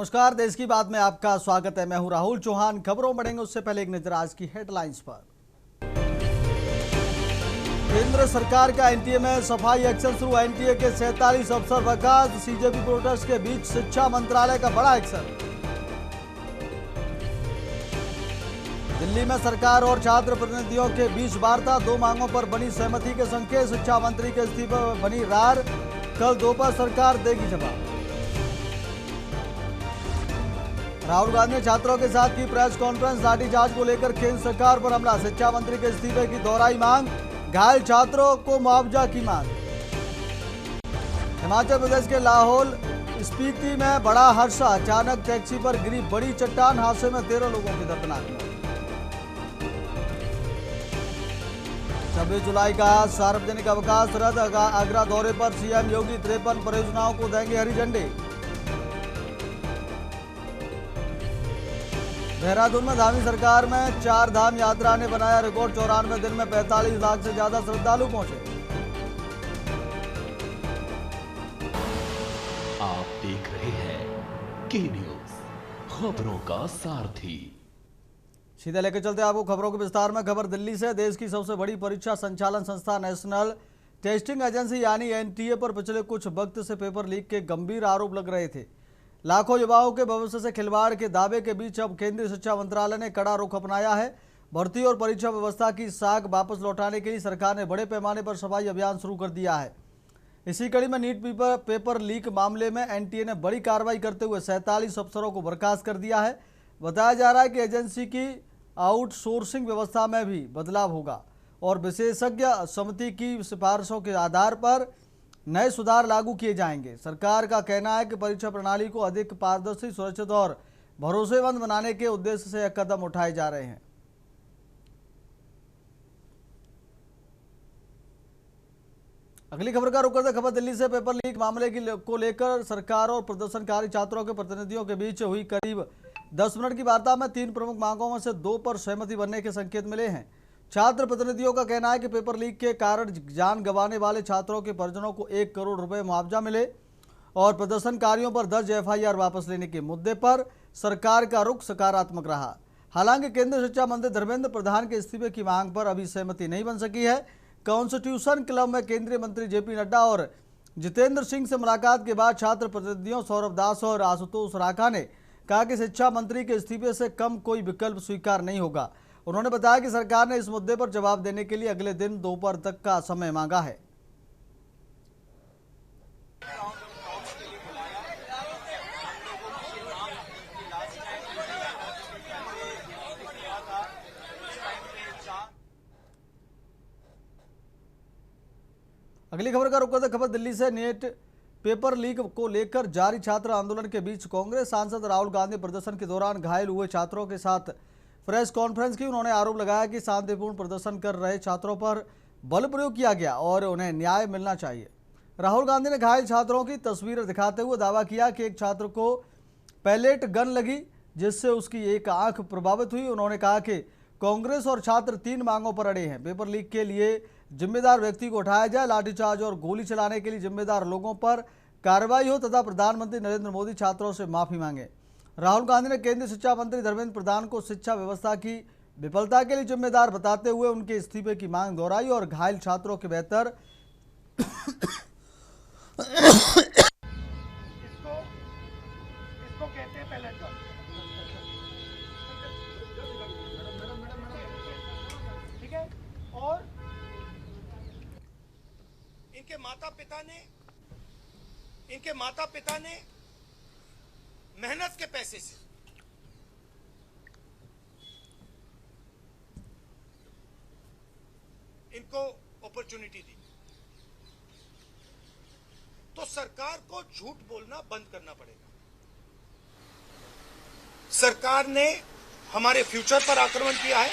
नमस्कार, देश की बात में आपका स्वागत है। मैं हूं राहुल चौहान। खबरों बढ़ेंगे उससे पहले एक नजर आज की हेडलाइंस पर। केंद्र सरकार का एनटीए में सफाई एक्शन शुरू। एनटीए के 47 अफसर बर्खास्त। सीजेपी प्रोटेस्ट के बीच शिक्षा मंत्रालय का बड़ा एक्शन। दिल्ली में सरकार और छात्र प्रतिनिधियों के बीच वार्ता। 2 मांगों पर बनी सहमति के संकेत। शिक्षा मंत्री के इस्तीफे पर बनी रार। कल दोपहर सरकार देगी जवाब। राहुल गांधी ने छात्रों के साथ की प्रेस कॉन्फ्रेंस। लाठीचार्ज को लेकर केंद्र सरकार पर हमला। शिक्षा मंत्री के इस्तीफे की दोहराई मांग। घायल छात्रों को मुआवजा की मांग। हिमाचल प्रदेश के लाहौल स्पीति में बड़ा हादसा। अचानक टैक्सी पर गिरी बड़ी चट्टान। हादसे में 13 लोगों की दर्दनाक मौत। 26 जुलाई का सार्वजनिक अवकाश रद्द। आगरा दौरे पर सीएम योगी। 53 परियोजनाओं को देंगे हरी झंडी। देहरादून में धामी सरकार में 4 धाम यात्रा ने बनाया रिकॉर्ड। 94 दिन में 45 लाख से ज्यादा श्रद्धालु पहुंचे। आप देख रहे हैं के न्यूज, खबरों का सारथी। सीधे लेकर चलते आपको खबरों के विस्तार में। खबर दिल्ली से। देश की सबसे बड़ी परीक्षा संचालन संस्था नेशनल टेस्टिंग एजेंसी यानी एनटीए पर पिछले कुछ वक्त से पेपर लीक के गंभीर आरोप लग रहे थे। लाखों युवाओं के भविष्य से खिलवाड़ के दावे के बीच अब केंद्रीय शिक्षा मंत्रालय ने कड़ा रुख अपनाया है। भर्ती और परीक्षा व्यवस्था की साख वापस लौटाने के लिए सरकार ने बड़े पैमाने पर सफाई अभियान शुरू कर दिया है। इसी कड़ी में नीट पेपर लीक मामले में एनटीए ने बड़ी कार्रवाई करते हुए 47 अफसरों को बर्खास्त कर दिया है। बताया जा रहा है कि एजेंसी की आउटसोर्सिंग व्यवस्था में भी बदलाव होगा और विशेषज्ञ समिति की सिफारिशों के आधार पर नए सुधार लागू किए जाएंगे। सरकार का कहना है कि परीक्षा प्रणाली को अधिक पारदर्शी, सुरक्षित और भरोसेमंद बनाने के उद्देश्य से यह कदम उठाए जा रहे हैं। अगली खबर का रुख करते खबर दिल्ली से। पेपर लीक मामले को लेकर सरकार और प्रदर्शनकारी छात्रों के प्रतिनिधियों के बीच हुई करीब 10 मिनट की वार्ता में 3 प्रमुख मांगों में से 2 पर सहमति बनने के संकेत मिले हैं। छात्र प्रतिनिधियों का कहना है कि पेपर लीक के कारण जान गंवाने वाले छात्रों के परिजनों को 1 करोड़ रुपए मुआवजा मिले और प्रदर्शनकारियों पर दर्ज एफआईआर वापस लेने के मुद्दे पर सरकार का रुख सकारात्मक रहा। हालांकि केंद्रीय शिक्षा मंत्री धर्मेंद्र प्रधान के इस्तीफे की मांग पर अभी सहमति नहीं बन सकी है। कॉन्स्टिट्यूशन क्लब में केंद्रीय मंत्री जेपी नड्डा और जितेंद्र सिंह से मुलाकात के बाद छात्र प्रतिनिधियों सौरभ दास और आशुतोष राखा ने कहा कि शिक्षा मंत्री के इस्तीफे से कम कोई विकल्प स्वीकार नहीं होगा। उन्होंने बताया कि सरकार ने इस मुद्दे पर जवाब देने के लिए अगले दिन दोपहर तक का समय मांगा है। अगली खबर का रुख करते खबर दिल्ली से। नीट पेपर लीक को लेकर जारी छात्र आंदोलन के बीच कांग्रेस सांसद राहुल गांधी प्रदर्शन के दौरान घायल हुए छात्रों के साथ प्रेस कॉन्फ्रेंस की। उन्होंने आरोप लगाया कि शांतिपूर्ण प्रदर्शन कर रहे छात्रों पर बल प्रयोग किया गया और उन्हें न्याय मिलना चाहिए। राहुल गांधी ने घायल छात्रों की तस्वीरें दिखाते हुए दावा किया कि एक छात्र को पैलेट गन लगी जिससे उसकी एक आंख प्रभावित हुई। उन्होंने कहा कि कांग्रेस और छात्र 3 मांगों पर अड़े हैं। पेपर लीक के लिए जिम्मेदार व्यक्ति को उठाया जाए, लाठीचार्ज और गोली चलाने के लिए जिम्मेदार लोगों पर कार्रवाई हो तथा प्रधानमंत्री नरेंद्र मोदी छात्रों से माफी मांगे। राहुल गांधी ने केंद्रीय शिक्षा मंत्री धर्मेंद्र प्रधान को शिक्षा व्यवस्था की विफलता के लिए जिम्मेदार बताते हुए उनके इस्तीफे की मांग दोहराई और घायल छात्रों के बेहतर इसको कहते हैं पैलेट गन। ठीक है। और इनके माता पिता ने मेहनत के पैसे से इनको अपॉर्चुनिटी दी, तो सरकार को झूठ बोलना बंद करना पड़ेगा। सरकार ने हमारे फ्यूचर पर आक्रमण किया है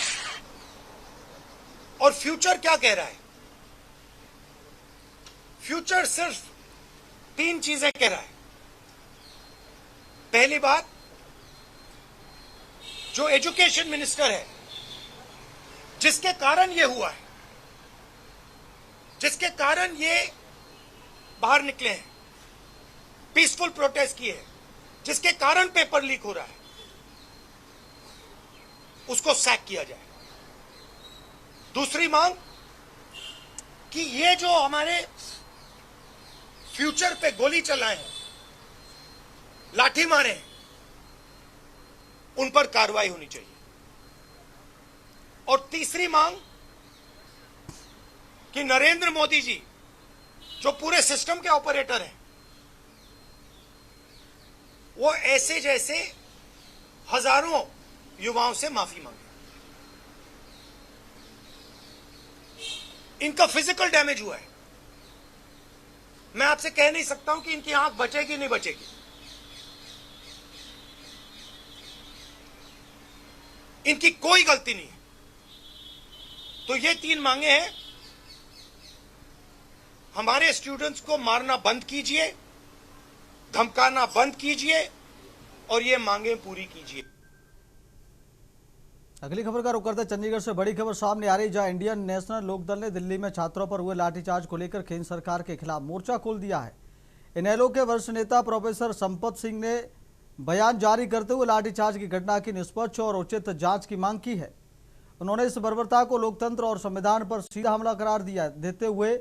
और फ्यूचर क्या कह रहा है? फ्यूचर सिर्फ 3 चीजें कह रहा है। पहली बात, जो एजुकेशन मिनिस्टर है जिसके कारण ये हुआ है, जिसके कारण ये बाहर निकले हैं, पीसफुल प्रोटेस्ट किए हैं, जिसके कारण पेपर लीक हो रहा है उसको सैक किया जाए। दूसरी मांग कि ये जो हमारे फ्यूचर पे गोली चलाए हैं, लाठी मारे हैं, उन पर कार्रवाई होनी चाहिए। और तीसरी मांग कि नरेंद्र मोदी जी जो पूरे सिस्टम के ऑपरेटर हैं, वो ऐसे जैसे हजारों युवाओं से माफी मांगे। इनका फिजिकल डैमेज हुआ है। मैं आपसे कह नहीं सकता हूं कि इनकी आंख बचेगी नहीं बचेगी। इनकी कोई गलती नहीं है। तो ये 3 मांगे हैं। हमारे स्टूडेंट्स को मारना बंद कीजिए, धमकाना बंद कीजिए और ये मांगे पूरी कीजिए। अगली खबर का रुख करते चंडीगढ़ से बड़ी खबर सामने आ रही, जहां इंडियन नेशनल लोकदल ने दिल्ली में छात्रों पर हुए लाठीचार्ज को लेकर केंद्र सरकार के खिलाफ मोर्चा खोल दिया है। इनेलो के वरिष्ठ नेता प्रोफेसर संपत सिंह ने बयान जारी करते हुए लाठीचार्ज की घटना की निष्पक्ष और उचित जांच की मांग की है। उन्होंने इस बर्बरता को लोकतंत्र और संविधान पर सीधा हमला करार देते हुए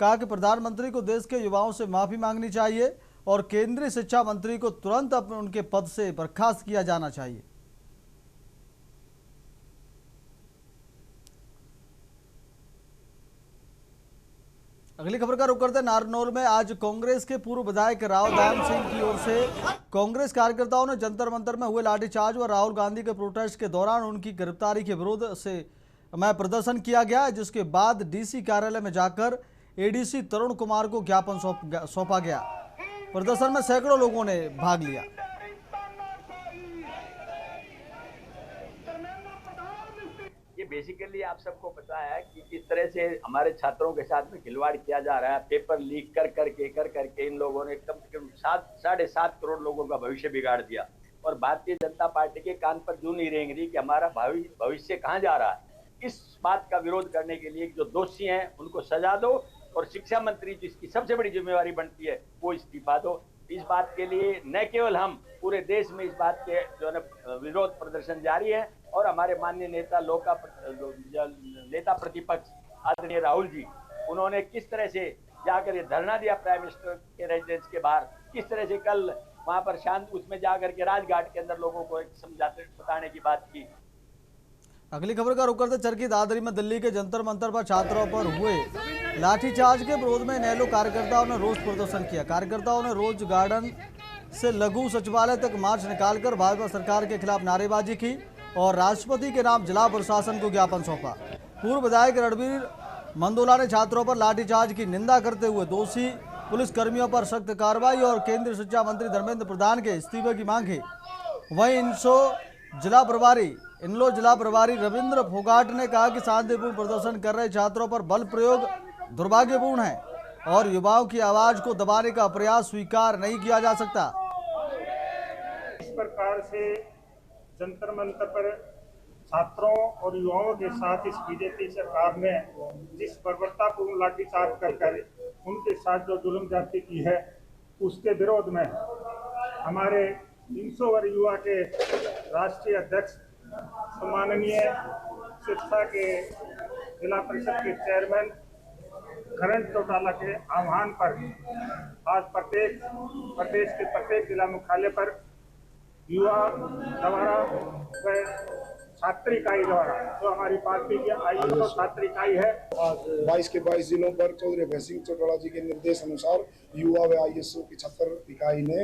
कहा कि प्रधानमंत्री को देश के युवाओं से माफी मांगनी चाहिए और केंद्रीय शिक्षा मंत्री को तुरंत उनके पद से बर्खास्त किया जाना चाहिए। अगली खबर का रुख करते नारनौल में आज कांग्रेस के पूर्व विधायक राव दयाम सिंह की ओर से कांग्रेस कार्यकर्ताओं ने जंतर मंतर में हुए लाठीचार्ज और राहुल गांधी के प्रोटेस्ट के दौरान उनकी गिरफ्तारी के विरोध में प्रदर्शन किया गया, जिसके बाद डीसी कार्यालय में जाकर एडीसी तरुण कुमार को ज्ञापन सौंपा गया। प्रदर्शन में सैकड़ों लोगों ने भाग लिया। ये बेसिकली आप सबको पता है कि किस तरह से हमारे छात्रों के साथ में खिलवाड़ किया जा रहा है। पेपर लीक कर करके इन लोगों ने कम से कम 7.5 करोड़ लोगों का भविष्य बिगाड़ दिया। और भारतीय जनता पार्टी के कान पर जूं नहीं रेंग रही कि हमारा भविष्य कहाँ जा रहा है। इस बात का विरोध करने के लिए जो दोषी हैं उनको सजा दो और शिक्षा मंत्री जिसकी सबसे बड़ी जिम्मेवारी बनती है वो इस्तीफा दो। इस बात के लिए न केवल हम पूरे देश में इस बात के जो है विरोध प्रदर्शन जारी है और हमारे माननीय नेता प्रतिपक्ष आदरणीय राहुल जी, उन्होंने किस तरह से जाकर ये धरना दिया प्राइम मिनिस्टर के रेजिडेंस के बाहर, किस तरह से कल वहां पर शांत उसमें जाकर के राजघाट के अंदर लोगों को समझाते बताने की बात की। अगली खबर का रुख करते चरखी दादरी में दिल्ली के जंतर मंतर पर छात्रों पर हुए लाठीचार्ज के विरोध में इनेलो कार्यकर्ताओं ने रोष प्रदर्शन किया। कार्यकर्ताओं ने रोज गार्डन से लघु सचिवालय तक मार्च निकालकर भाजपा सरकार के खिलाफ नारेबाजी की और राष्ट्रपति के नाम जिला प्रशासन को ज्ञापन सौंपा। पूर्व विधायक रणबीर मंदोला ने छात्रों पर लाठीचार्ज की निंदा करते हुए दोषी पुलिस कर्मियों पर सख्त कार्रवाई और केंद्रीय शिक्षा मंत्री धर्मेंद्र प्रधान के इस्तीफे की मांग की। वहीं इनलो जिला प्रभारी रविंद्र फोगाट ने कहा कि शांतिपूर्ण प्रदर्शन कर रहे छात्रों पर बल प्रयोग दुर्भाग्यपूर्ण है और युवाओं की आवाज को दबाने का प्रयास स्वीकार नहीं किया जा सकता। इस प्रकार से जंतर मंतर पर छात्रों और युवाओं के साथ इस बीजेपी सरकार ने जिस बर्बरतापूर्ण लाठीचार्ज कर उनके साथ जो जुल्म ज्यादती की है, उसके विरोध में हमारे 300 वर्ग युवा के राष्ट्रीय अध्यक्ष सम्माननीय शिक्षा के जिला परिषद के चेयरमैन करण चौटाला के आह्वान पर आज प्रदेश के प्रत्येक जिला मुख्यालय पर युवा द्वारा व छात्र इकाई द्वारा जो हमारी पार्टी की आईएसओ छात्र इकाई है 22 के 22 जिलों पर चौधरी भैंस सिंह चौटाला जी के निर्देश अनुसार युवा व आईएसओ की छात्र इकाई ने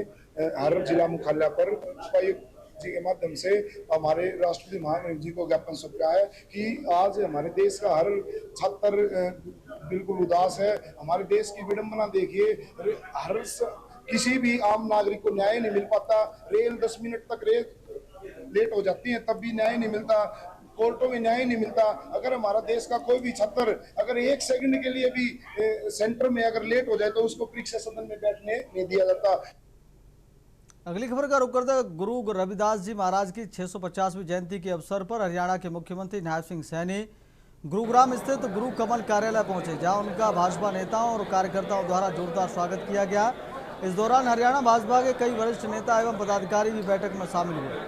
हर जिला मुख्यालय पर उपायुक्त जी के माध्यम से हमारे राष्ट्रपति महामहिम जी को ज्ञापन सौंपा है कि आज हमारे देश का हर छात्र बिल्कुल उदास है। हमारे देश की विडंबना देखिए, हर किसी भी आम नागरिक को न्याय नहीं मिल पाता। रेल 10 मिनट तक लेट हो जाती है तब भी न्याय नहीं मिलता, कोर्टों में न्याय नहीं मिलता। अगर हमारा देश का कोई भी छात्र अगर 1 सेकंड के लिए भी सेंटर में अगर लेट हो जाए तो उसको परीक्षा सदन में बैठने नहीं दिया जाता। अगली खबर का रुख करते गुरु रविदास जी महाराज की 650वीं जयंती के अवसर पर हरियाणा के मुख्यमंत्री नायब सिंह सैनी गुरुग्राम स्थित गुरु कमल कार्यालय पहुंचे, जहां उनका भाजपा नेताओं और कार्यकर्ताओं द्वारा जोरदार स्वागत किया गया। इस दौरान हरियाणा भाजपा के कई वरिष्ठ नेता एवं पदाधिकारी भी बैठक में शामिल हुए।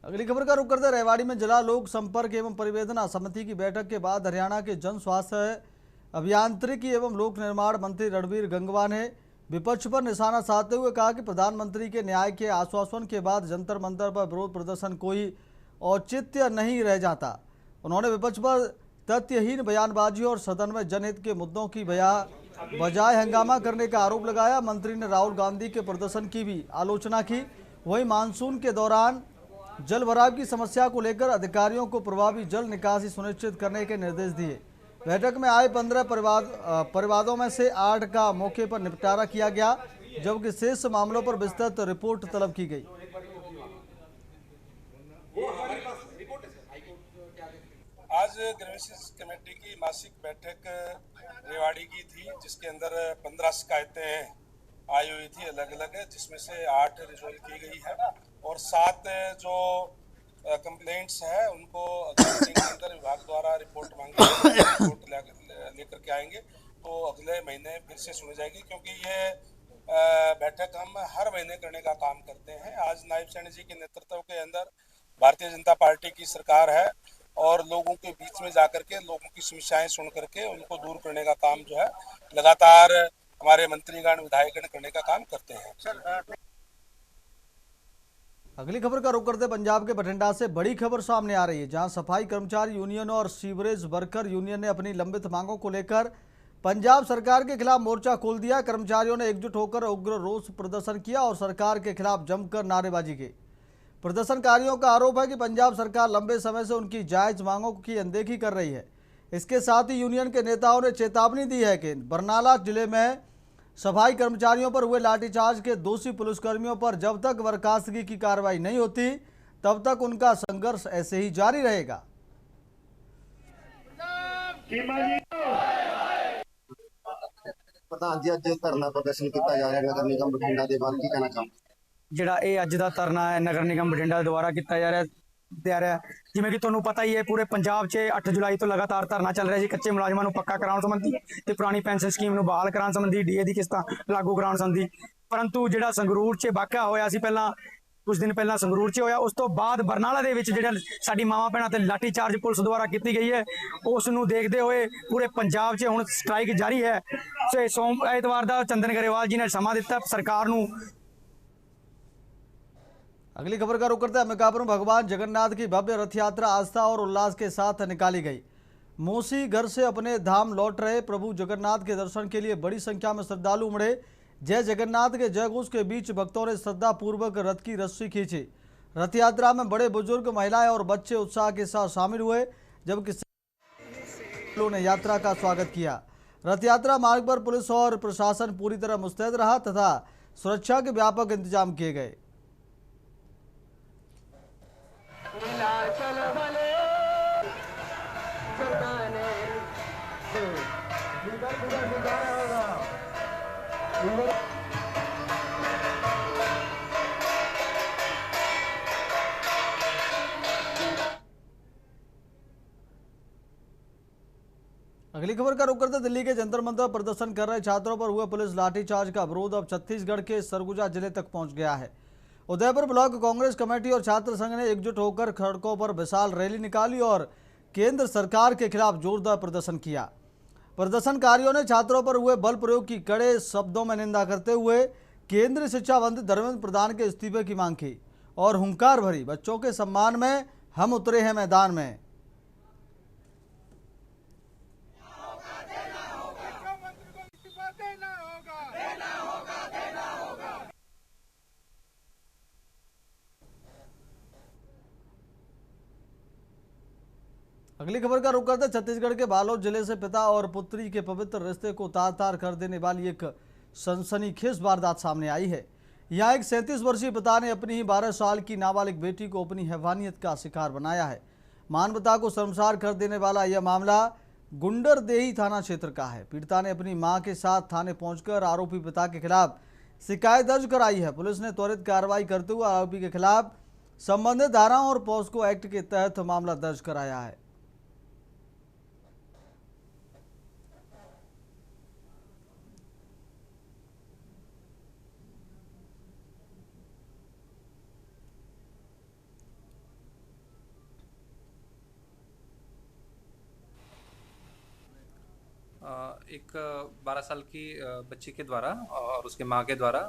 अगली खबर का रुख करते रेवाड़ी में जिला लोक संपर्क एवं परिवेदना समिति की बैठक के बाद हरियाणा के जन स्वास्थ्य अभियांत्रिकी एवं लोक निर्माण मंत्री रणबीर गंगवा ने विपक्ष पर निशाना साधते हुए कहा कि प्रधानमंत्री के न्याय के आश्वासन के बाद जंतर मंतर पर विरोध प्रदर्शन कोई औचित्य नहीं रह जाता। उन्होंने विपक्ष पर तथ्यहीन बयानबाजी और सदन में जनहित के मुद्दों की बजाय हंगामा करने का आरोप लगाया। मंत्री ने राहुल गांधी के प्रदर्शन की भी आलोचना की। वहीं मानसून के दौरान जल भराव की समस्या को लेकर अधिकारियों को प्रभावी जल निकासी सुनिश्चित करने के निर्देश दिए। बैठक में आए 15 परिवादों में से 8 का मौके पर निपटारा किया गया, जबकि शेष मामलों पर विस्तृत रिपोर्ट तलब की गई। आज ग्रीवेंसेस कमेटी की मासिक बैठक रेवाड़ी की थी, जिसके अंदर 15 शिकायतें आई हुई थी अलग अलग, जिसमें से 8 रिजोल्व की गई है और 7 जो कंप्लेंट्स है उनको के अंदर विभाग द्वारा रिपोर्ट मांगी रिपोर्ट लेकर के आएंगे तो अगले महीने फिर से सुनी जाएगी, क्योंकि ये बैठक हम हर महीने करने का काम करते हैं। आज नायब सैनी जी के नेतृत्व के अंदर भारतीय जनता पार्टी की सरकार है और लोगों के बीच में जाकर के लोगों की समस्याएं सुन करके उनको दूर करने का काम जो है लगातार हमारे मंत्रीगण विधायकगण करने का काम करते हैं। अगली खबर का रुख करते पंजाब के बठिंडा से बड़ी खबर सामने आ रही है, जहां सफाई कर्मचारी यूनियन और सीवरेज वर्कर यूनियन ने अपनी लंबित मांगों को लेकर पंजाब सरकार के खिलाफ मोर्चा खोल दिया। कर्मचारियों ने एकजुट होकर उग्र रोष प्रदर्शन किया और सरकार के खिलाफ जमकर नारेबाजी की। प्रदर्शनकारियों का आरोप है कि पंजाब सरकार लंबे समय से उनकी जायज मांगों की अनदेखी कर रही है। इसके साथ ही यूनियन के नेताओं ने चेतावनी दी है कि बरनाला जिले में सफाई कर्मचारियों पर हुए लाठीचार्ज के दोषी पुलिसकर्मियों पर जब तक बर्खास्तगी की कार्रवाई नहीं होती तब तक उनका संघर्ष ऐसे ही जारी रहेगा। प्रधान जी अज धरना प्रदर्शन किया जा रहा है नगर निगम बठिंडा के बारे की कहना चाहूँगा। ਜਿਹੜਾ ਇਹ ਅੱਜ ਦਾ ਧਰਨਾ ਹੈ ਨਗਰ ਨਿਗਮ ਬਠਿੰਡਾ ਦੁਆਰਾ ਕੀਤਾ ਜਾ ਰਿਹਾ ਜਿਵੇਂ ਕਿ ਤੁਹਾਨੂੰ ਪਤਾ ਹੀ ਹੈ ਪੂਰੇ ਪੰਜਾਬ 'ਚ 8 ਜੁਲਾਈ ਤੋਂ ਲਗਾਤਾਰ ਧਰਨਾ ਚੱਲ ਰਿਹਾ ਸੀ ਕੱਚੇ ਮੁਲਾਜ਼ਮਾਂ ਨੂੰ ਪੱਕਾ ਕਰਾਉਣ ਸੰਬੰਧੀ ਤੇ ਪੁਰਾਣੀ ਪੈਨਸ਼ਨ ਸਕੀਮ ਨੂੰ ਬਹਾਲ ਕਰਾਉਣ ਸੰਬੰਧੀ ਡੀਏ ਦੀ ਕਿਸ਼ਤਾਂ ਲਾਗੂ ਕਰਾਉਣ ਸੰਬੰਧੀ। ਪਰੰਤੂ ਜਿਹੜਾ ਸੰਗਰੂਰ 'ਚ ਵਾਕਿਆ ਹੋਇਆ ਸੀ ਪਹਿਲਾਂ ਕੁਝ ਦਿਨ ਪਹਿਲਾਂ ਸੰਗਰੂਰ 'ਚ ਹੋਇਆ, ਉਸ ਤੋਂ ਬਾਅਦ ਬਰਨਾਲਾ ਦੇ ਵਿੱਚ ਜਿਹੜਾ ਸਾਡੀ ਮਾਵਾਂ ਭੈਣਾਂ ਤੇ ਲਾਠੀ ਚਾਰਜ ਪੁਲਿਸ ਦੁਆਰਾ ਕੀਤੀ ਗਈ ਹੈ ਉਸ ਨੂੰ ਦੇਖਦੇ ਹੋਏ ਪੂਰੇ ਪੰਜਾਬ 'ਚ ਹੁਣ ਸਟ੍ਰਾਈਕ ਜਾਰੀ ਹੈ। ਸੋ ਐਤਵਾਰ ਦਾ ਚੰਦਨ ਗਰੇਵਾਲ ਜੀ ਨੇ ਸਮਾਂ ਦਿੱਤਾ सरकार ਨੂੰ। अगली खबर का रुख करते हैं अंबिकापुर में भगवान जगन्नाथ की भव्य रथ यात्रा आस्था और उल्लास के साथ निकाली गई। मोसी घर से अपने धाम लौट रहे प्रभु जगन्नाथ के दर्शन के लिए बड़ी संख्या में श्रद्धालु उमड़े। जय जगन्नाथ के जयघोष के बीच भक्तों ने श्रद्धा पूर्वक रथ की रस्सी खींची। रथ यात्रा में बड़े बुजुर्ग, महिलाएं और बच्चे उत्साह के साथ शामिल हुए, जबकि ने यात्रा का स्वागत किया। रथ यात्रा मार्ग पर पुलिस और प्रशासन पूरी तरह मुस्तैद रहा तथा सुरक्षा के व्यापक इंतजाम किए गए। अगली खबर का रुख करते दिल्ली के जंतर मंतर प्रदर्शन कर रहे छात्रों पर हुए पुलिस लाठीचार्ज का विरोध अब छत्तीसगढ़ के सरगुजा जिले तक पहुंच गया है। उदयपुर ब्लॉक कांग्रेस कमेटी और छात्र संघ ने एकजुट होकर सड़कों पर विशाल रैली निकाली और केंद्र सरकार के खिलाफ जोरदार प्रदर्शन किया। प्रदर्शनकारियों ने छात्रों पर हुए बल प्रयोग की कड़े शब्दों में निंदा करते हुए केंद्रीय शिक्षा मंत्री धर्मेंद्र प्रधान के इस्तीफे की मांग की और हुंकार भरी बच्चों के सम्मान में हम उतरे हैं मैदान में। अगली खबर का रुख करते छत्तीसगढ़ के बालोद जिले से पिता और पुत्री के पवित्र रिश्ते को तार तार कर देने वाली एक सनसनीखेज वारदात सामने आई है। यहाँ एक 37 वर्षीय पिता ने अपनी ही 12 साल की नाबालिग बेटी को अपनी हैवानियत का शिकार बनाया है। मानवता को शर्मसार कर देने वाला यह मामला गुंडरदेही थाना क्षेत्र का है। पीड़िता ने अपनी मां के साथ थाने पहुंचकर आरोपी पिता के खिलाफ शिकायत दर्ज कराई है। पुलिस ने त्वरित कार्रवाई करते हुए आरोपी के खिलाफ संबंधित धाराओं और पॉस्को एक्ट के तहत मामला दर्ज कराया है। एक 12 साल की बच्ची के द्वारा और उसके मां के द्वारा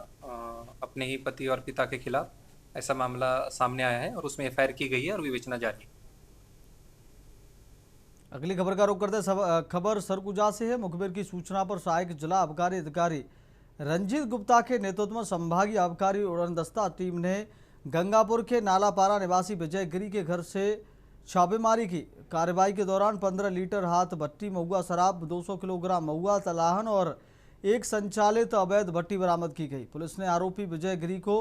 अपने ही पति और पिता के खिलाफ ऐसा मामला सामने आया है और उसमें एफआईआर की गई है और विवेचना जारी है। अगली खबर का रुख करते खबर सरगुजा से है। मुखबिर की सूचना पर सहायक जिला आबकारी अधिकारी रंजीत गुप्ता के नेतृत्व में संभागीय आबकारी उड़नदस्ता टीम ने गंगापुर के नालापारा निवासी विजय गिरी के घर से छापेमारी की। कार्रवाई के दौरान 15 लीटर हाथ भट्टी महुआ शराब, 200 किलोग्राम महुआ तलाहन और एक संचालित अवैध भट्टी बरामद की गई। पुलिस ने आरोपी विजय गिरी को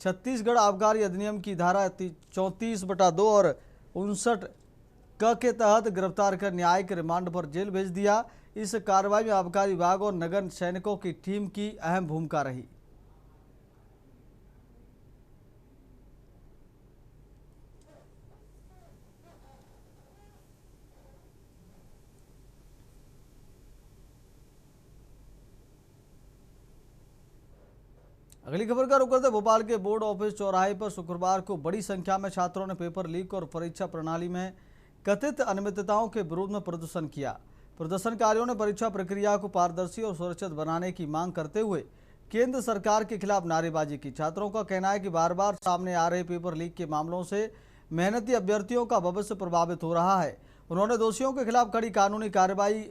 छत्तीसगढ़ आबकारी अधिनियम की धारा 34/2 और 59 क के तहत गिरफ्तार कर न्यायिक रिमांड पर जेल भेज दिया। इस कार्रवाई में आबकारी विभाग और नगर सैनिकों की टीम की अहम भूमिका रही। अगली खबर का रुख करते भोपाल के बोर्ड ऑफिस चौराहे पर शुक्रवार को बड़ी संख्या में छात्रों ने पेपर लीक और परीक्षा प्रणाली में कथित अनियमितताओं के विरोध में प्रदर्शन किया। प्रदर्शनकारियों ने परीक्षा प्रक्रिया को पारदर्शी और सुरक्षित बनाने की मांग करते हुए केंद्र सरकार के खिलाफ नारेबाजी की। छात्रों का कहना है कि बार बार सामने आ रहे पेपर लीक के मामलों से मेहनती अभ्यर्थियों का भविष्य प्रभावित हो रहा है। उन्होंने दोषियों के खिलाफ कड़ी कानूनी कार्रवाई,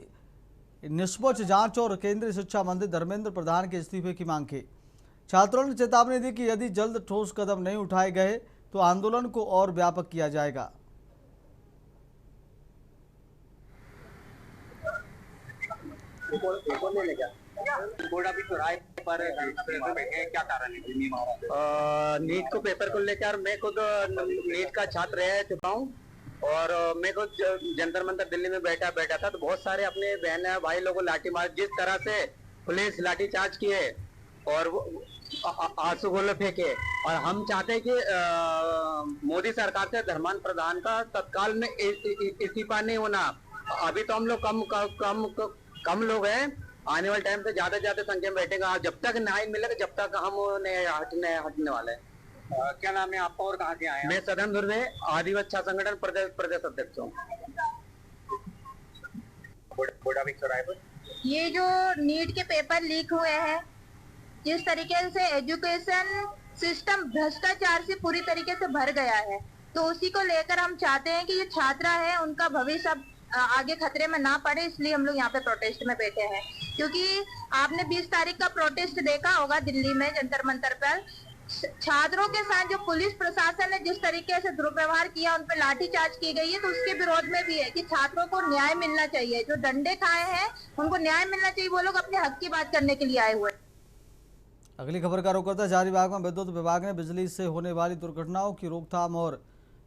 निष्पक्ष जांच और केंद्रीय शिक्षा मंत्री धर्मेंद्र प्रधान के इस्तीफे की मांग की। छात्रों ने चेतावनी दी कि यदि जल्द ठोस कदम नहीं उठाए गए तो आंदोलन को और व्यापक किया जाएगा। क्या कारण है? नीट को पेपर को लेकर मैं खुद नीट का छात्र रह चुका हूँ और मैं खुद जंतर मंतर दिल्ली में बैठा था तो बहुत सारे अपने बहन भाई लोगों को लाठी मार, जिस तरह से पुलिस लाठी चार्ज किए और आंसू गोले फेंके। और हम चाहते हैं कि मोदी सरकार से धर्मेंद्र प्रधान का तत्काल में इस्तीफा नहीं होना। अभी तो हम लोग कम लोग हैं, आने वाले टाइम से ज्यादा संख्या में बैठेगा। जब तक न्याय मिलेगा जब तक हम हटने वाले हैं। क्या नाम है आपका और कहाँ से आए हैं? मैं सदन दुर्ग में आदिवासी छात्र संगठन प्रदेश अध्यक्ष हूँ। ये जो नीट के पेपर लीक हुए हैं, जिस तरीके से एजुकेशन सिस्टम भ्रष्टाचार से पूरी तरीके से भर गया है, तो उसी को लेकर हम चाहते हैं कि ये छात्र है उनका भविष्य अब आगे खतरे में ना पड़े, इसलिए हम लोग यहाँ पे प्रोटेस्ट में बैठे हैं। क्योंकि आपने 20 तारीख का प्रोटेस्ट देखा होगा दिल्ली में जंतर मंतर पर। छात्रों के साथ जो पुलिस प्रशासन ने जिस तरीके से दुर्व्यवहार किया, उन पर लाठीचार्ज की गई है, तो उसके विरोध में भी है कि छात्रों को न्याय मिलना चाहिए। जो डंडे खाए हैं उनको न्याय मिलना चाहिए। वो लोग अपने हक की बात करने के लिए आए हुए। अगली खबर का रुख करता है हजारीबाग में विद्युत विभाग ने बिजली से होने वाली दुर्घटनाओं की रोकथाम और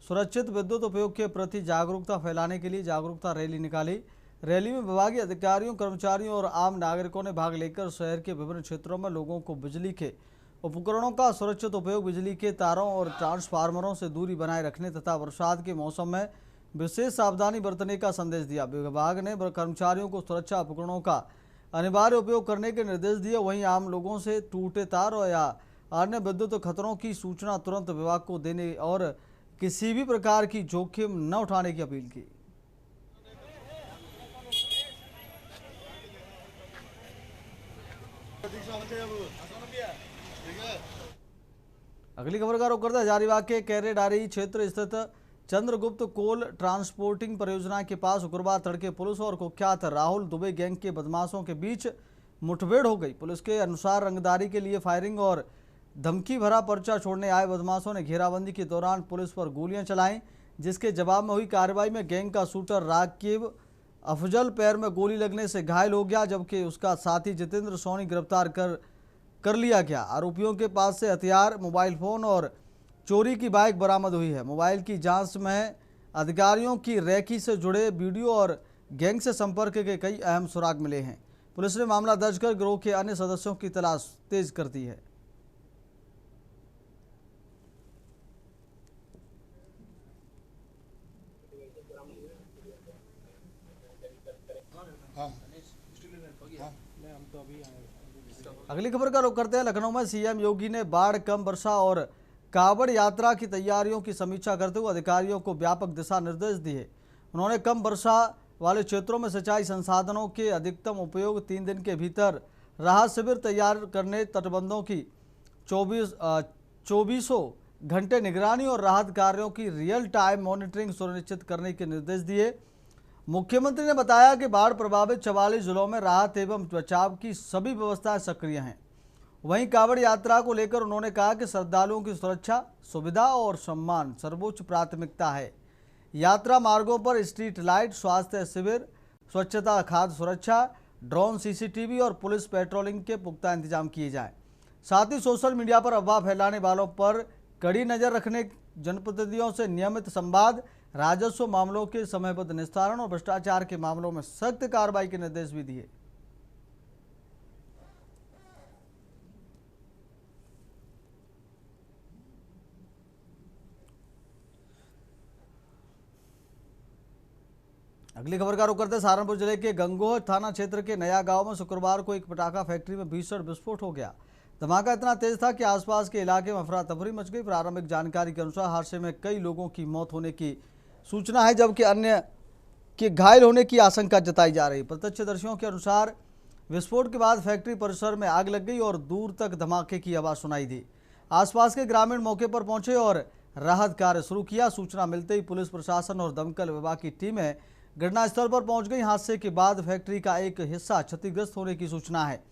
सुरक्षित विद्युत उपयोग के प्रति जागरूकता फैलाने के लिए जागरूकता रैली निकाली। रैली में विभागीय अधिकारियों, कर्मचारियों और आम नागरिकों ने भाग लेकर शहर के विभिन्न क्षेत्रों में लोगों को बिजली के उपकरणों का सुरक्षित उपयोग, बिजली के तारों और ट्रांसफार्मरों से दूरी बनाए रखने तथा बरसात के मौसम में विशेष सावधानी बरतने का संदेश दिया। विभाग ने कर्मचारियों को सुरक्षा उपकरणों का अनिवार्य उपयोग करने के निर्देश दिए। वहीं आम लोगों से टूटे तार या अन्य विद्युत खतरों की सूचना तुरंत विभाग को देने और किसी भी प्रकार की जोखिम न उठाने की अपील की। अगली खबर का रुख करते हैं हजारीबाग के केरेडारी क्षेत्र स्थित चंद्रगुप्त कोल ट्रांसपोर्टिंग परियोजना के पास शुक्रवार तड़के पुलिस और कुख्यात राहुल दुबे गैंग के बदमाशों के बीच मुठभेड़ हो गई। पुलिस के अनुसार रंगदारी के लिए फायरिंग और धमकी भरा पर्चा छोड़ने आए बदमाशों ने घेराबंदी के दौरान पुलिस पर गोलियां चलाईं, जिसके जवाब में हुई कार्रवाई में गैंग का शूटर राकिब अफजल पैर में गोली लगने से घायल हो गया, जबकि उसका साथी जितेंद्र सोनी गिरफ्तार कर लिया गया। आरोपियों के पास से हथियार, मोबाइल फोन और चोरी की बाइक बरामद हुई है। मोबाइल की जांच में अधिकारियों की रैकी से जुड़े वीडियो और गैंग से संपर्क के कई अहम सुराग मिले हैं। पुलिस ने मामला दर्ज कर गिरोह के अन्य सदस्यों की तलाश तेज कर दी है। अगली खबर का रुख करते हैं। लखनऊ में सीएम योगी ने बाढ़, कम वर्षा और कांवड़ यात्रा की तैयारियों की समीक्षा करते हुए अधिकारियों को व्यापक दिशा निर्देश दिए। उन्होंने कम वर्षा वाले क्षेत्रों में सिंचाई संसाधनों के अधिकतम उपयोग, 3 दिन के भीतर राहत शिविर तैयार करने, तटबंधों की 24 घंटे निगरानी और राहत कार्यों की रियल टाइम मॉनिटरिंग सुनिश्चित करने के निर्देश दिए। मुख्यमंत्री ने बताया कि बाढ़ प्रभावित 44 जिलों में राहत एवं बचाव की सभी व्यवस्थाएं सक्रिय हैं। वहीं कांवड़ यात्रा को लेकर उन्होंने कहा कि श्रद्धालुओं की सुरक्षा, सुविधा और सम्मान सर्वोच्च प्राथमिकता है। यात्रा मार्गों पर स्ट्रीट लाइट, स्वास्थ्य शिविर, स्वच्छता, खाद्य सुरक्षा, ड्रोन, सीसीटीवी और पुलिस पेट्रोलिंग के पुख्ता इंतजाम किए जाएं। साथ ही सोशल मीडिया पर अफवाह फैलाने वालों पर कड़ी नजर रखने, जनप्रतिनिधियों से नियमित संवाद, राजस्व मामलों के समयबद्ध निस्तारण और भ्रष्टाचार के मामलों में सख्त कार्रवाई के निर्देश भी दिए। अगली खबर का रुख करते सहारनपुर जिले के गंगोह थाना क्षेत्र के नया गांव में शुक्रवार को एक पटाखा फैक्ट्री में भीषण विस्फोट हो गया। धमाका इतना तेज था कि आसपास के इलाके में अफरा तफरी मच गई। प्रारंभिक जानकारी के अनुसार हादसे में कई लोगों की मौत होने की सूचना है, जबकि अन्य के घायल होने की आशंका जताई जा रही। प्रत्यक्षदर्शियों के अनुसार विस्फोट के बाद फैक्ट्री परिसर में आग लग गई और दूर तक धमाके की आवाज़ सुनाई दी। आसपास के ग्रामीण मौके पर पहुंचे और राहत कार्य शुरू किया। सूचना मिलते ही पुलिस प्रशासन और दमकल विभाग की टीमें घटनास्थल पर पहुंच गई। हादसे के बाद फैक्ट्री का एक हिस्सा क्षतिग्रस्त होने की सूचना है।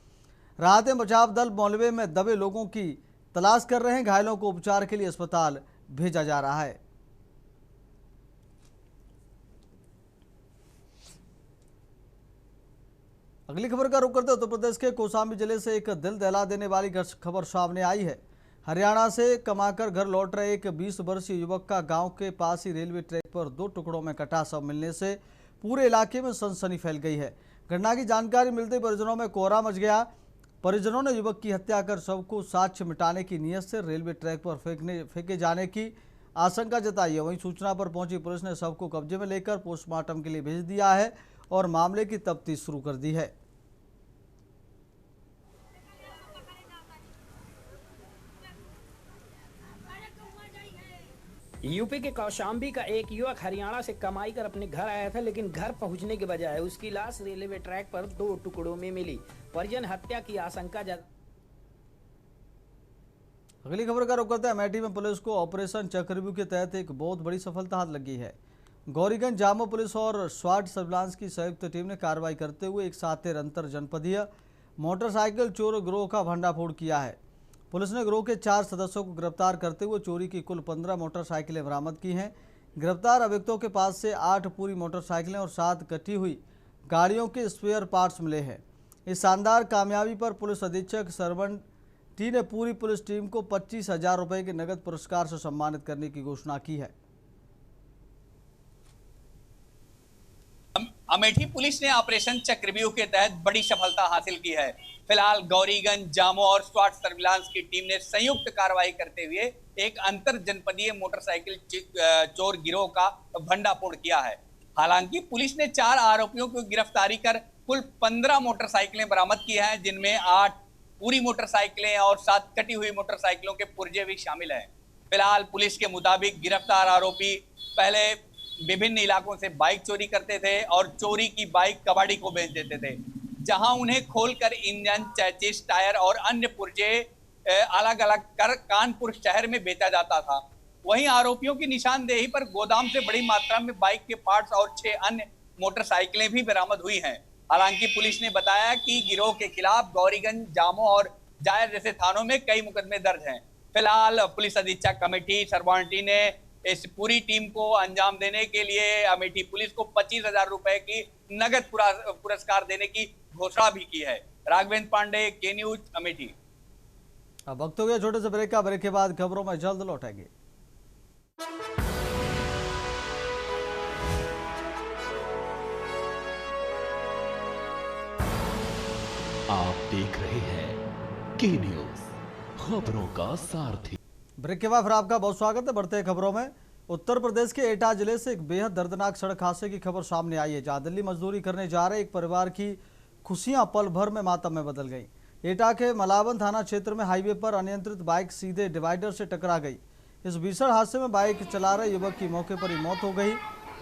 राहत एवं बचाव दल मलबे में दबे लोगों की तलाश कर रहे हैं। घायलों को उपचार के लिए अस्पताल भेजा जा रहा है। अगली खबर का रुख करते उत्तर प्रदेश के कौशाम्बी जिले से एक दिल दहला देने वाली खबर सामने आई है। हरियाणा से कमाकर घर लौट रहे एक 20 वर्षीय युवक का गांव के पास ही रेलवे ट्रैक पर 2 टुकड़ों में कटा शव मिलने से पूरे इलाके में सनसनी फैल गई है। घटना की जानकारी मिलते ही परिजनों में कोहरा मच गया। परिजनों ने युवक की हत्या कर शव को साक्ष्य मिटाने की नीयत से रेलवे ट्रैक पर फेंके जाने की आशंका जताई है। वहीं सूचना पर पहुंची पुलिस ने शव को कब्जे में लेकर पोस्टमार्टम के लिए भेज दिया है और मामले की तफ्तीश शुरू कर दी है। यूपी के कौशाम्बी का एक युवक हरियाणा से कमाई कर अपने घर आया था, लेकिन घर पहुंचने के बजाय उसकी लाश रेलवे ट्रैक पर 2 टुकड़ों में मिली। परिजन हत्या की आशंका अगली खबर का रुख करते हैं। अमेठी में पुलिस को ऑपरेशन चक्रव्यूह के तहत एक बहुत बड़ी सफलता हाथ लगी है। गौरीगंज जामो पुलिस और स्वाट सर्विलांस की संयुक्त टीम ने कार्रवाई करते हुए एक साथेर अंतर जनपदीय मोटरसाइकिल चोर गिरोह का भंडाफोड़ किया है। पुलिस ने गिरोह के 4 सदस्यों को गिरफ्तार करते हुए चोरी की कुल 15 मोटरसाइकिलें बरामद की हैं। गिरफ्तार अभियुक्तों के पास से 8 पूरी मोटरसाइकिलें और 7 कटी हुई गाड़ियों के स्पेयर पार्ट्स मिले हैं। इस शानदार कामयाबी पर पुलिस अधीक्षक सरवण टी ने पूरी पुलिस टीम को 25,000 रुपये के नगद पुरस्कार से सम्मानित करने की घोषणा की है। अमेठी पुलिस ने ऑपरेशन चक्रव्यूह के तहत बड़ी सफलता हासिल की है। फिलहाल गौरीगंज, जामो और स्वाट सर्विलांस की टीम ने संयुक्त कार्रवाई करते हुए एक अंतर जनपदीय मोटरसाइकिल चोर गिरोह का भंडाफोड़ किया है। हालांकि पुलिस ने 4 आरोपियों को गिरफ्तारी कर कुल 15 मोटरसाइकिलें बरामद की हैं, जिनमें 8 पूरी मोटरसाइकिलें और 7 कटी हुई मोटरसाइकिलों के पुर्जे भी शामिल हैं। फिलहाल पुलिस के मुताबिक गिरफ्तार आरोपी पहले विभिन्न इलाकों से बाइक चोरी करते थे और चोरी की बाइक कबाड़ी को बेच देते थे, जहां उन्हें खोलकर इंजन, चैचिस, टायर और अन्य पुर्जे अलग अलग कर कानपुर शहर में बेचा जाता था। वहीं आरोपियों की निशानदेही पर गोदाम से बड़ी मात्रा में बाइक के पार्ट्स और 6 अन्य मोटरसाइकिलें भी बरामद हुई हैं। हालांकि पुलिस ने बताया कि गिरोह के खिलाफ गौरीगंज, जामो और जायर जैसे थानों में कई मुकदमे दर्ज हैं। फिलहाल पुलिस अधीक्षक कमेटी सरवांटी ने इस पूरी टीम को अंजाम देने के लिए अमेठी पुलिस को 25,000 रुपए की नगद पुरस्कार देने की घोषणा भी की है। राघवेंद्र पांडे, के न्यूज, अमेठी। अब वक्त हो गया छोटे से ब्रेक का। ब्रेक के बाद खबरों में जल्द लौटेंगे। आप देख रहे हैं के न्यूज, खबरों का सारथी। ब्रेक के बाद फिर आपका बहुत स्वागत है। बढ़ते हैं खबरों में। उत्तर प्रदेश के एटा जिले से एक बेहद दर्दनाक सड़क हादसे की खबर सामने आई है, जहां दिल्ली मजदूरी करने जा रहे एक परिवार की खुशियां पल भर में मातम में बदल गई। एटा के मलावन थाना क्षेत्र में हाईवे पर अनियंत्रित बाइक सीधे डिवाइडर से टकरा गई। इस भीषण हादसे में बाइक चला रहे युवक की मौके पर ही मौत हो गई,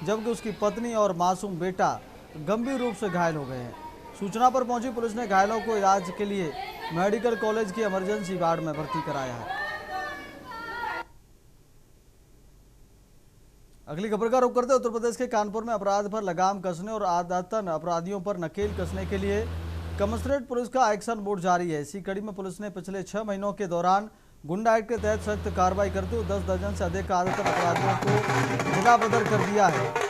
जबकि उसकी पत्नी और मासूम बेटा गंभीर रूप से घायल हो गए हैं। सूचना पर पहुंची पुलिस ने घायलों को इलाज के लिए मेडिकल कॉलेज की इमरजेंसी वार्ड में भर्ती कराया है। अगली खबर का रुख करते उत्तर प्रदेश के कानपुर में अपराध पर लगाम कसने और आदतन अपराधियों पर नकेल कसने के लिए कमिश्नरेट पुलिस का एक्शन मोड जारी है। इसी कड़ी में पुलिस ने पिछले 6 महीनों के दौरान गुंडा एक्ट के तहत सख्त कार्रवाई करते हुए 10 दर्जन से अधिक आदतन अपराधियों को जिला बदर कर दिया है।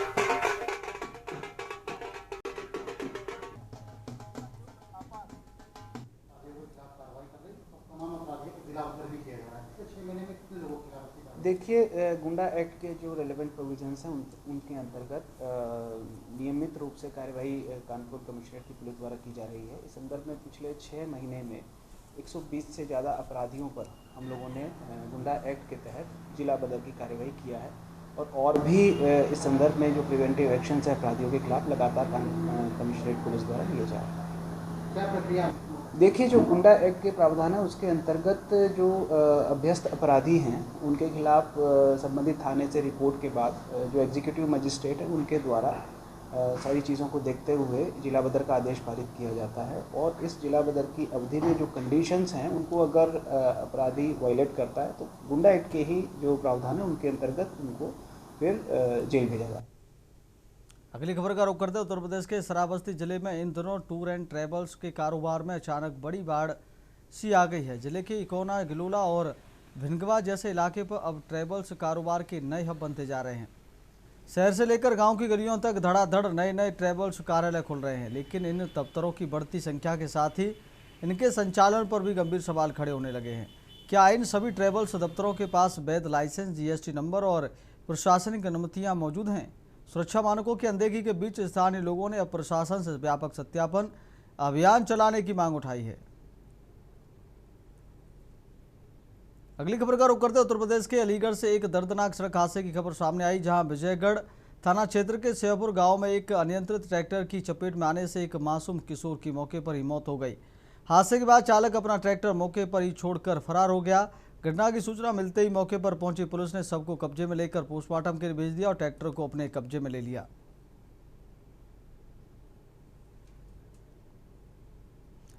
देखिए, गुंडा एक्ट के जो रेलेवेंट प्रोविजंस हैं उनके अंतर्गत नियमित रूप से कार्यवाही कानपुर कमिश्नरेट की पुलिस द्वारा की जा रही है। इस संदर्भ में पिछले 6 महीने में 120 से ज़्यादा अपराधियों पर हम लोगों ने गुंडा एक्ट के तहत जिला बदर की कार्यवाही किया है और भी इस संदर्भ में जो प्रिवेंटिव एक्शन है अपराधियों के खिलाफ लगातार कमिश्नरेट पुलिस द्वारा लिए जा रहे हैं। क्या प्रक्रिया? देखिए, जो गुंडा एक्ट के प्रावधान है उसके अंतर्गत जो अभ्यस्त अपराधी हैं उनके खिलाफ संबंधित थाने से रिपोर्ट के बाद जो एग्जीक्यूटिव मजिस्ट्रेट है उनके द्वारा सारी चीज़ों को देखते हुए जिला बदर का आदेश पारित किया जाता है और इस जिला बदर की अवधि में जो कंडीशंस हैं उनको अगर अपराधी वायलेट करता है तो गुंडा एक्ट के ही जो प्रावधान है उनके अंतर्गत उनको फिर जेल भेजा जाता है। अगली खबर का रुख करते उत्तर प्रदेश के श्रावस्ती जिले में इन दिनों टूर एंड ट्रेवल्स के कारोबार में अचानक बड़ी बाढ़ सी आ गई है। जिले के इकोना, गिलोला और भिनगवा जैसे इलाके पर अब ट्रेवल्स कारोबार के नए हब बनते जा रहे हैं। शहर से लेकर गांव की गलियों तक धड़ाधड़ नए ट्रेवल्स कार्यालय खुल रहे हैं, लेकिन इन दफ्तरों की बढ़ती संख्या के साथ ही इनके संचालन पर भी गंभीर सवाल खड़े होने लगे हैं। क्या इन सभी ट्रेवल्स दफ्तरों के पास वैध लाइसेंस, जीएसटी नंबर और प्रशासनिक अनुमतियाँ मौजूद हैं? सुरक्षा मानकों की अनदेखी के बीच स्थानीय लोगों ने अब प्रशासन से व्यापक सत्यापन अभियान चलाने की मांग उठाई है। अगली खबर का रुख करते उत्तर प्रदेश के अलीगढ़ से एक दर्दनाक सड़क हादसे की खबर सामने आई, जहां विजयगढ़ थाना क्षेत्र के सेहपुर गांव में एक अनियंत्रित ट्रैक्टर की चपेट में आने से एक मासूम किशोर की मौके पर ही मौत हो गई। हादसे के बाद चालक अपना ट्रैक्टर मौके पर ही छोड़कर फरार हो गया। घटना की सूचना मिलते ही मौके पर पहुंची पुलिस ने शव को कब्जे में लेकर पोस्टमार्टम के लिए भेज दिया और ट्रैक्टर को अपने कब्जे में ले लिया।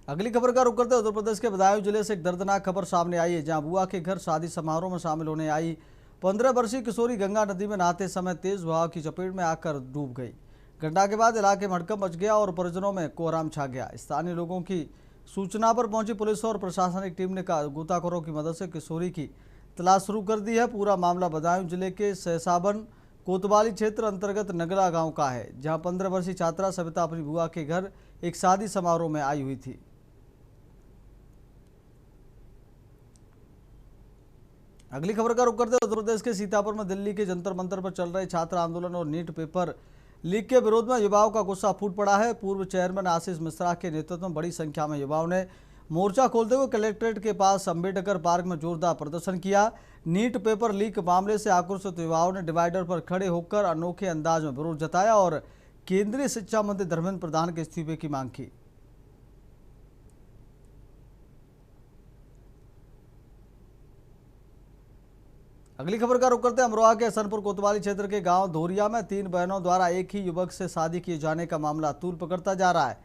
अगली खबर का रुख करते उत्तर प्रदेश के बदायूं जिले से एक दर्दनाक खबर सामने आई है, जहां बुआ के घर शादी समारोह में शामिल होने आई 15 वर्षीय किशोरी गंगा नदी में नहाते समय तेज बहाव की चपेट में आकर डूब गई। घटना के बाद इलाके में हड़कंप मच गया और परिजनों में कोहराम छा गया। स्थानीय लोगों की सूचना पर पहुंची पुलिस और प्रशासनिक टीम ने गोताखोरों की मदद से किशोरी की तलाश शुरू कर दी है। पूरा मामला बदायूं जिले के सहसाबन कोतवाली क्षेत्र अंतर्गत नगला गांव का है, जहां 15 वर्षीय छात्रा सविता अपनी बुआ के घर एक शादी समारोह में आई हुई थी। अगली खबर का रुख करते उत्तर प्रदेश के सीतापुर में दिल्ली के जंतर मंतर पर चल रहे छात्र आंदोलन और नीट पेपर लीक के विरोध में युवाओं का गुस्सा फूट पड़ा है। पूर्व चेयरमैन आशीष मिश्रा के नेतृत्व में बड़ी संख्या में युवाओं ने मोर्चा खोलते हुए कलेक्ट्रेट के पास अंबेडकर पार्क में जोरदार प्रदर्शन किया। नीट पेपर लीक मामले से आक्रोशित युवाओं ने डिवाइडर पर खड़े होकर अनोखे अंदाज में विरोध जताया और केंद्रीय शिक्षा मंत्री धर्मेंद्र प्रधान के इस्तीफे की मांग की। अगली खबर का रुख करते हैं अमरोहा के हसनपुर कोतवाली क्षेत्र के गांव धोरिया में 3 बहनों द्वारा एक ही युवक से शादी किए जाने का मामला तूल पकड़ता जा रहा है।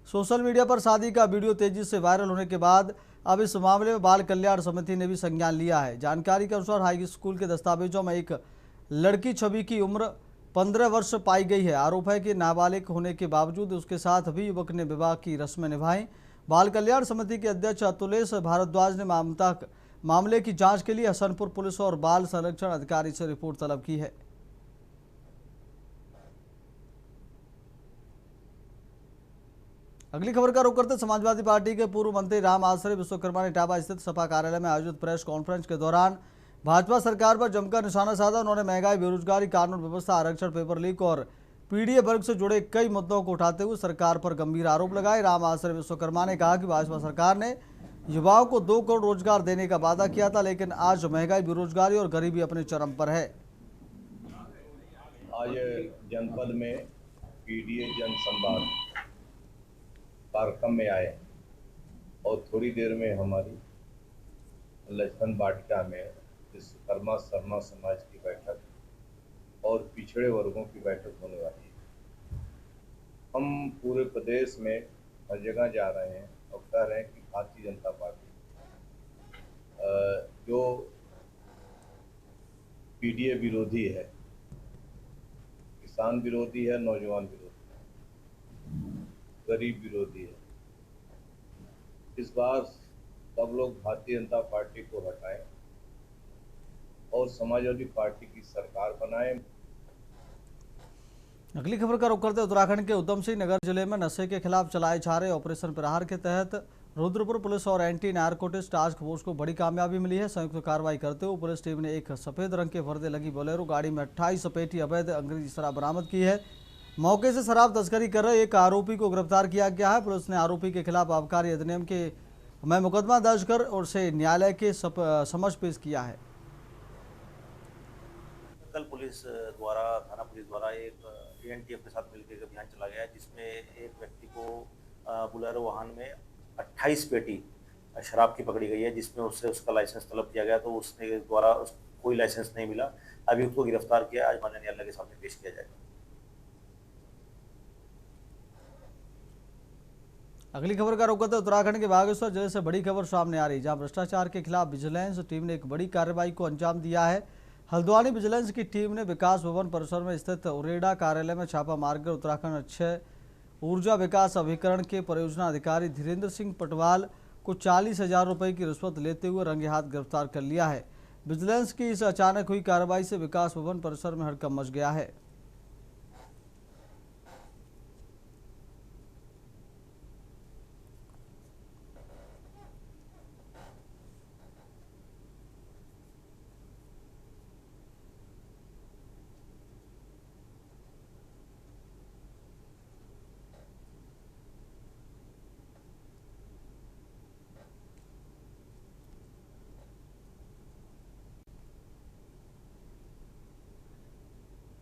सोशल मीडिया पर शादी का वीडियो तेजी से वायरल होने के बाद अब इस मामले में बाल कल्याण समिति ने भी संज्ञान लिया है। जानकारी के अनुसार हाई स्कूल के दस्तावेजों में एक लड़की छवि की उम्र 15 वर्ष पाई गई है। आरोप है कि नाबालिग होने के बावजूद उसके साथ भी युवक ने विवाह की रस्में निभाई। बाल कल्याण समिति के अध्यक्ष अतुलेश भारद्वाज ने मामले की जांच के लिए हसनपुर पुलिस और बाल संरक्षण अधिकारी से रिपोर्ट तलब की है। अगली खबर का रुख करते समाजवादी पार्टी के पूर्व मंत्री राम आश्रय विश्वकर्मा ने इटावा स्थित सपा कार्यालय में आयोजित प्रेस कॉन्फ्रेंस के दौरान भाजपा सरकार पर जमकर निशाना साधा। उन्होंने महंगाई, बेरोजगारी, कानून व्यवस्था, आरक्षण, पेपर लीक और पीडीए वर्ग से जुड़े कई मुद्दों को उठाते हुए सरकार पर गंभीर आरोप लगाए। राम आश्रय विश्वकर्मा ने कहा कि भाजपा सरकार ने युवाओं को 2 करोड़ रोजगार देने का वादा किया था, लेकिन आज महंगाई, बेरोजगारी और गरीबी अपने चरम पर है। आज जनपद में पीडीए जनसंवाद कार्यक्रम में आए और थोड़ी देर में हमारी लक्ष्मण वाटिका में विश्वकर्मा शर्मा समाज की बैठक और पिछड़े वर्गों की बैठक होने वाली है। हम पूरे प्रदेश में हर जगह जा रहे हैं और कह रहे हैं कि भारतीय जनता पार्टी जो पीडीए विरोधी है, किसान विरोधी है, नौजवान विरोधी है, गरीब विरोधी है, इस बार सब लोग भारतीय जनता पार्टी को हटाएं और समाजवादी पार्टी की सरकार बनाएं। अगली खबर का रुख करते उत्तराखंड के उधम सिंह नगर जिले में नशे के खिलाफ चलाए जा रहे ऑपरेशन प्रहार के तहत रुद्रपुर पुलिस और एंटी नारकोटिक्स टास्क फोर्स को बड़ी कामयाबी मिली है। संयुक्त कार्रवाई करते हुए पुलिस टीम ने एक सफेद रंग के पर्दे लगी बोलेरो गाड़ी में 28 पेटी अवैध अंग्रेजी शराब बरामद की है। मौके से शराब तस्करी कर रहे एक आरोपी को गिरफ्तार किया गया है। पुलिस ने आरोपी के खिलाफ आबकारी अधिनियम के में मुकदमा दर्ज कर और उसे न्यायालय के समक्ष पेश किया है। कल पुलिस द्वारा थाना पुलिस द्वारा एक एएनटीएफ के साथ मिलकर अभियान चला गया जिसमें एक व्यक्ति को बुलेरो वाहन में 28 पेटी शराब की पकड़ी गई है, जिसमें उससे उसका लाइसेंस तलब किया गया तो उसने द्वारा कोई लाइसेंस नहीं मिला। अभी उसको गिरफ्तार किया, आज माननीय न्यायालय के सामने पेश किया जाएगा। अगली खबर का रुख करते उत्तराखंड के बागेश्वर जिले से बड़ी खबर सामने आ रही, जहां भ्रष्टाचार के खिलाफ विजिलेंस टीम ने एक बड़ी कार्रवाई को अंजाम दिया है। हल्द्वानी विजिलेंस की टीम ने विकास भवन परिसर में स्थित उरेडा कार्यालय में छापा मारकर उत्तराखंड अक्षय ऊर्जा विकास अभिकरण के परियोजना अधिकारी धीरेन्द्र सिंह पटवाल को 40,000 रुपये की रिश्वत लेते हुए रंगे हाथ गिरफ्तार कर लिया है। विजिलेंस की इस अचानक हुई कार्रवाई से विकास भवन परिसर में हड़कंप मच गया है।